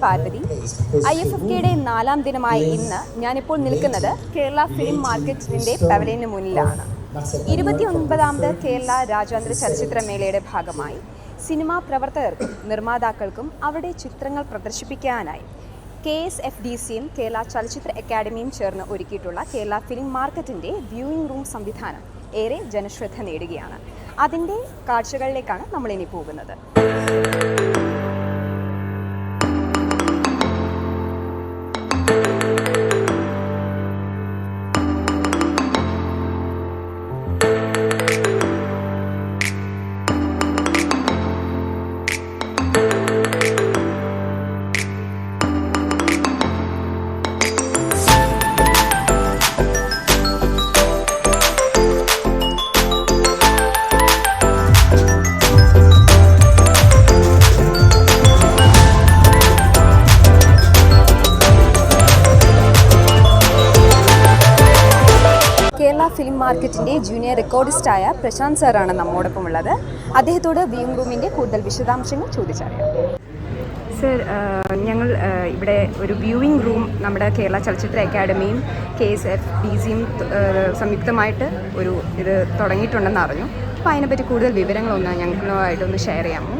പാർവതി. IFFKയുടെ 4ാം ദിനമായ ഇന്ന് ഞാനിപ്പോൾ നിൽക്കുന്നത് കേരള ഫിലിം മാർക്കറ്റിൻ്റെ പവലിയന് മുന്നിലാണ്. 29ാമത് കേരള രാജ്യാന്തര ചലച്ചിത്രമേളയുടെ ഭാഗമായി സിനിമാ പ്രവർത്തകർക്കും നിർമ്മാതാക്കൾക്കും അവരുടെ ചിത്രങ്ങൾ പ്രദർശിപ്പിക്കാനായി KSFDCയും കേരള ചലച്ചിത്ര അക്കാദമിയും ചേർന്ന് ഒരുക്കിയിട്ടുള്ള കേരള ഫിലിം മാർക്കറ്റിൻ്റെ വ്യൂയിങ് റൂം സംവിധാനം ഏറെ ജനശ്രദ്ധ നേടുകയാണ്. അതിൻ്റെ കാഴ്ചകളിലേക്കാണ് നമ്മളിനി പോകുന്നത്. കേരള ഫിലിം മാർക്കറ്റിൻ്റെ ജൂനിയർ റെക്കോർഡിസ്റ്റായ പ്രശാന്ത് സാറാണ് നമ്മോടൊപ്പം ഉള്ളത്. അദ്ദേഹത്തോട് വ്യൂയിങ് റൂമിൻ്റെ കൂടുതൽ വിശദാംശങ്ങൾ ചോദിച്ചറിയാം. സർ, ഞങ്ങൾ ഇവിടെ ഒരു വ്യൂയിങ് റൂം നമ്മുടെ കേരള ചലച്ചിത്ര അക്കാദമിയും KSFDCയും സംയുക്തമായിട്ട് ഇത് തുടങ്ങിയിട്ടുണ്ടെന്ന് അറിഞ്ഞു. അപ്പോൾ അതിനെപ്പറ്റി കൂടുതൽ വിവരങ്ങളൊന്ന് ഞങ്ങളുമായിട്ടൊന്ന് ഷെയർ ചെയ്യാമോ?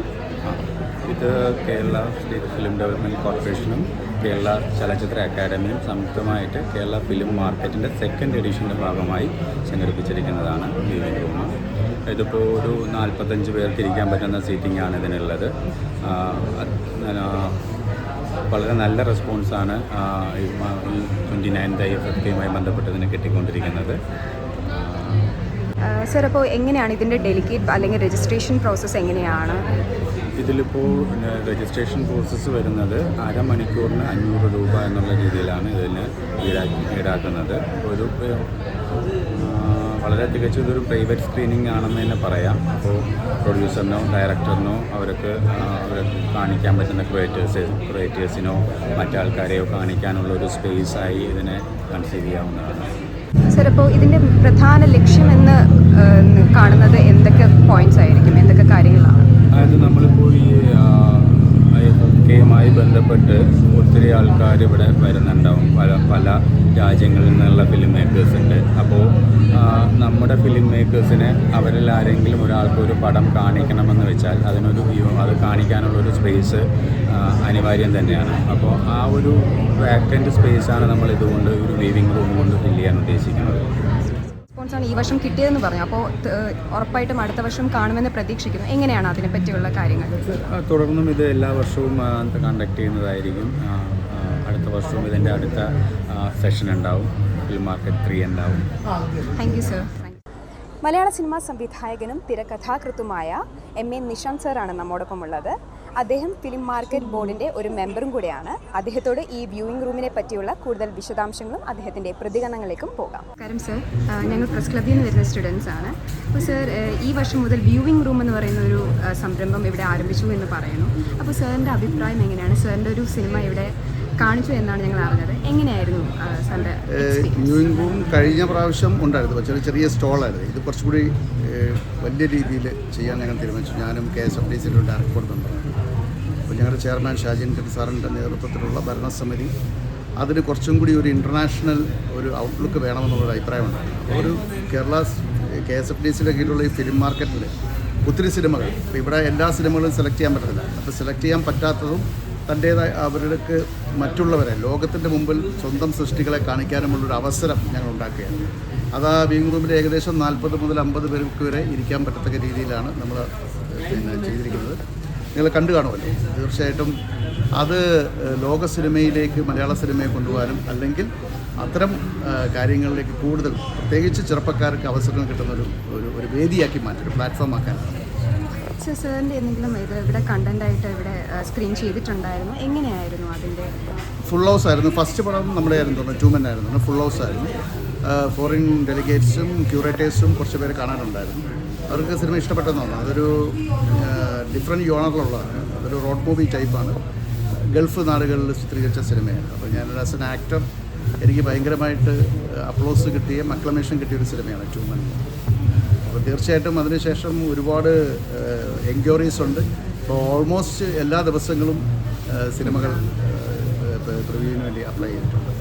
ഇത് കേരള സ്റ്റേറ്റ് ഫിലിം ഡെവലപ്മെൻറ്റ് കോർപ്പറേഷനും കേരള ചലച്ചിത്ര അക്കാദമിയും സംയുക്തമായിട്ട് കേരള ഫിലിം മാർക്കറ്റിൻ്റെ 2nd എഡിഷൻ്റെ ഭാഗമായി സംഘടിപ്പിച്ചിരിക്കുന്നതാണ് വ്യൂയിങ് റൂം. ഇതിപ്പോൾ ഒരു 45 പേർക്ക് ഇരിക്കാൻ പറ്റുന്ന സീറ്റിംഗ് ആണ് ഇതിനുള്ളത്. വളരെ നല്ല റെസ്പോൺസാണ് ഈ 29th IFFKയുമായി ബന്ധപ്പെട്ടതിന് കിട്ടിക്കൊണ്ടിരിക്കുന്നത്. സർ, അപ്പോൾ എങ്ങനെയാണ് ഇതിൻ്റെ ഡെലിഗേറ്റ് അല്ലെങ്കിൽ രജിസ്ട്രേഷൻ പ്രോസസ്സ് എങ്ങനെയാണ്? ഇതിലിപ്പോൾ രജിസ്ട്രേഷൻ പ്രോസസ്സ് വരുന്നത് അരമണിക്കൂറിന് 500 രൂപ എന്നുള്ള രീതിയിലാണ് ഇതിന് ഈടാക്കുന്നത്. ഒരു വളരെ തികച്ചും ഇതൊരു പ്രൈവറ്റ് സ്ക്രീനിങ് ആണെന്ന് തന്നെ പറയാം. അപ്പോൾ പ്രൊഡ്യൂസറിനോ ഡയറക്ടറിനോ അവർക്ക് കാണിക്കാൻ പറ്റുന്ന ക്രിയേറ്റേഴ്സിനോ മറ്റാൾക്കാരെയോ കാണിക്കാനുള്ള ഒരു സ്പേസായി ഇതിനെ കൺസീവ് ചെയ്യാവുന്നതാണ്. സർ, അപ്പോൾ ഇതിൻ്റെ പ്രധാന ലക്ഷ്യമെന്ന് കാണുന്നത് എന്തൊക്കെ പോയിന്റ്സ് ആയിരിക്കും, എന്തൊക്കെ കാര്യങ്ങളാണ്? അതായത് നമ്മളിപ്പോൾ ഈ IFFKയുമായി ബന്ധപ്പെട്ട് ഒത്തിരി ആൾക്കാർ ഇവിടെ വരുന്നുണ്ടാവും. പല രാജ്യങ്ങളിൽ നിന്നുള്ള ഫിലിം മേക്കേഴ്സ് ഉണ്ട്. അപ്പോൾ നമ്മുടെ ഫിലിം മേക്കേഴ്സിനെ അവരിൽ ആരെങ്കിലും ഒരാൾക്ക് ഒരു പടം കാണിക്കണമെന്ന് വെച്ചാൽ അത് കാണിക്കാനുള്ളൊരു സ്പേസ് അനിവാര്യം തന്നെയാണ്. അപ്പോൾ ആ ഒരു വാക്കൻ്റ് സ്പേസാണ് നമ്മൾ ഇതുകൊണ്ട് ഒരു വ്യൂയിങ് റൂം കൊണ്ട് ഫില്ല് ചെയ്യാൻ ഉദ്ദേശിക്കുന്നത്. ഈ വർഷം കിട്ടിയതെന്ന് പറഞ്ഞു. അപ്പോൾ ഉറപ്പായിട്ടും അടുത്ത വർഷം കാണുമെന്ന് പ്രതീക്ഷിക്കുന്നു. എങ്ങനെയാണ് അതിനെപ്പറ്റിയുള്ള കാര്യങ്ങൾ? തുടർന്നും ഇത് എല്ലാ വർഷവും കണ്ടക്ട് ചെയ്യുന്നതായിരിക്കും. അടുത്ത വർഷവും ഇതിൻ്റെ അടുത്ത സെഷൻ ഉണ്ടാവും. ഫിലിം മാർക്കറ്റ് 3 ഉണ്ടാവും. Thank you sir. Malayala cinema സംവിധായകനും തിരക്കഥാകൃത്തുമായ MA നിഷാന്ത് സാറാണ് നമ്മോടൊപ്പം ഉള്ളത്. അദ്ദേഹം ഫിലിം മാർക്കറ്റ് ബോർഡിൻ്റെ ഒരു മെമ്പറും കൂടെയാണ്. അദ്ദേഹത്തോട് ഈ വ്യൂയിങ് റൂമിനെ പറ്റിയുള്ള കൂടുതൽ വിശദാംശങ്ങളും അദ്ദേഹത്തിൻ്റെ പ്രതികരണങ്ങളിലേക്കും പോകാം. കാര്യം സർ, ഞങ്ങൾ പ്രസ് ക്ലബ്ബിൽ നിന്ന് വരുന്ന സ്റ്റുഡൻസ് ആണ്. അപ്പോൾ സർ, ഈ വർഷം മുതൽ വ്യൂയിങ് റൂം എന്ന് പറയുന്ന ഒരു സംരംഭം ഇവിടെ ആരംഭിച്ചു എന്ന് പറയുന്നു. അപ്പോൾ സാറിൻ്റെ അഭിപ്രായം എങ്ങനെയാണ്? സാറിൻ്റെ ഒരു സിനിമ ഇവിടെ കാണിച്ചു എന്നാണ് ഞങ്ങൾ അറിഞ്ഞത്. എങ്ങനെയായിരുന്നു സാറിൻ്റെ വ്യൂയിങ് റൂം? കഴിഞ്ഞ പ്രാവശ്യം ഉണ്ടായിരുന്നു, ചെറിയ സ്റ്റോളായിരുന്നു. ഇത് കുറച്ചുകൂടി വലിയ രീതിയിൽ ചെയ്യാൻ ഞങ്ങൾ തീരുമാനിച്ചു. ഞാനും KSFDCയുടെ ഡയറക്ടർ ബോർഡ് മെമ്പറാണ്. അപ്പോൾ ഞങ്ങളുടെ ചെയർമാൻ ഷാജിൻ സാറിൻ്റെ നേതൃത്വത്തിലുള്ള ഭരണസമിതി അതിന് കുറച്ചും കൂടി ഒരു ഇൻ്റർനാഷണൽ ഒരു ഔട്ട്ലുക്ക് വേണമെന്നുള്ളൊരു അഭിപ്രായമുണ്ടായിരുന്നു. അപ്പോൾ ഒരു കേരള KSFDCയുടെ കീഴിലുള്ള ഈ ഫിലിം മാർക്കറ്റിൽ ഒത്തിരി സിനിമകൾ, ഇപ്പോൾ ഇവിടെ എല്ലാ സിനിമകളും സെലക്ട് ചെയ്യാൻ പറ്റത്തില്ല. അപ്പോൾ സെലക്ട് ചെയ്യാൻ പറ്റാത്തതും തൻ്റേതായ അവർക്ക് മറ്റുള്ളവരെ ലോകത്തിൻ്റെ മുമ്പിൽ സ്വന്തം സൃഷ്ടികളെ കാണിക്കാനുമുള്ളൊരു അവസരം ഞങ്ങൾ ഉണ്ടാക്കുകയാണ്. അത് ആ വ്യൂയിങ് റൂമിൽ ഏകദേശം 40 മുതൽ 50 പേർക്ക് വരെ ഇരിക്കാൻ പറ്റത്തക്ക രീതിയിലാണ് നമ്മൾ ചെയ്തിരിക്കുന്നത്. നിങ്ങൾ കണ്ടു കാണുമല്ലോ. തീർച്ചയായിട്ടും അത് ലോക സിനിമയിലേക്ക് മലയാള സിനിമയെ കൊണ്ടുപോകാനും അല്ലെങ്കിൽ അത്തരം കാര്യങ്ങളിലേക്ക് കൂടുതൽ പ്രത്യേകിച്ച് ചെറുപ്പക്കാർക്ക് അവസരം കിട്ടുന്ന ഒരു വേദിയാക്കി മാറ്റി, ഒരു പ്ലാറ്റ്ഫോം ആക്കാനാണ്. സാറിൻ്റെ എന്തെങ്കിലും ഇവിടെ കണ്ടൻ്റായിട്ട് ഇവിടെ സ്ക്രീൻ ചെയ്തിട്ടുണ്ടായിരുന്നു? എങ്ങനെയായിരുന്നു അതിൻ്റെ? ഫുൾ ഹൗസ് ആയിരുന്നു. ഫസ്റ്റ് പടം നമ്മുടെ ആയിരുന്നു തോന്നുന്നു, ട്യൂമൻ ആയിരുന്നു. ഫുൾ ഹൗസ് ആയിരുന്നു. ഫോറിൻ ഡെലിഗേറ്റ്സും ക്യൂറേറ്റേഴ്സും കുറച്ച് പേര് കാണാനുണ്ടായിരുന്നു. അവർക്ക് സിനിമ ഇഷ്ടപ്പെട്ടെന്ന് തോന്നുന്നു. അതൊരു ഡിഫറെൻറ്റ് യോണറിലുള്ളതാണ്. അതൊരു റോഡ് മൂവി ടൈപ്പാണ്. ഗൾഫ് നാടുകളിൽ ചിത്രീകരിച്ച സിനിമയാണ്. അപ്പോൾ ഞാൻ ആസ് എൻ ആക്ടർ എനിക്ക് ഭയങ്കരമായിട്ട് അപ്ലോസ് കിട്ടിയ അക്ലമേഷൻ കിട്ടിയൊരു സിനിമയാണ് ട്യൂമൻ. അപ്പോൾ തീർച്ചയായിട്ടും അതിനുശേഷം ഒരുപാട് എൻക്വയറീസ് ഉണ്ട്. ഇപ്പോൾ ഓൾമോസ്റ്റ് എല്ലാ ദിവസങ്ങളും സിനിമകൾ പ്രിവ്യൂവിന് വേണ്ടി അപ്ലൈ ചെയ്തിട്ടുണ്ട്.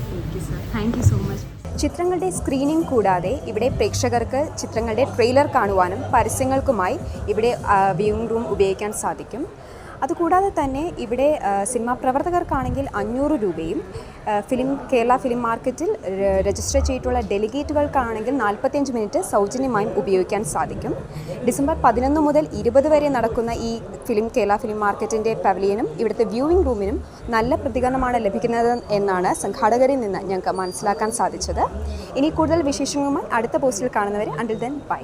Thank you so much. ചിത്രങ്ങളുടെ സ്ക്രീനിംഗ് കൂടാതെ ഇവിടെ പ്രേക്ഷകർക്ക് ചിത്രങ്ങളുടെ ട്രെയിലർ കാണുവാനും പരസ്യങ്ങൾക്കുമായി ഇവിടെ വ്യൂയിങ് റൂം ഉപയോഗിക്കാൻ സാധിക്കും. അതുകൂടാതെ തന്നെ ഇവിടെ സിനിമാ പ്രവർത്തകർക്കാണെങ്കിൽ 500 രൂപയും കേരള ഫിലിം മാർക്കറ്റിൽ രജിസ്റ്റർ ചെയ്തിട്ടുള്ള ഡെലിഗേറ്റുകൾക്കാണെങ്കിൽ 45 മിനിറ്റ് സൗജന്യമായും ഉപയോഗിക്കാൻ സാധിക്കും. ഡിസംബർ 11 മുതൽ 20 വരെ നടക്കുന്ന ഈ കേരള ഫിലിം മാർക്കറ്റിൻ്റെ പവലിയനും ഇവിടുത്തെ വ്യൂയിങ് റൂമിനും നല്ല പ്രതികരണമാണ് ലഭിക്കുന്നത് എന്നാണ് സംഘാടകരിൽ നിന്ന് ഞങ്ങൾക്ക് മനസ്സിലാക്കാൻ സാധിച്ചത്. ഇനി കൂടുതൽ വിശേഷങ്ങളുമായി അടുത്ത പോസ്റ്റിൽ കാണുന്നവരെ അണ്ടിൽ ദെൻ ബൈ.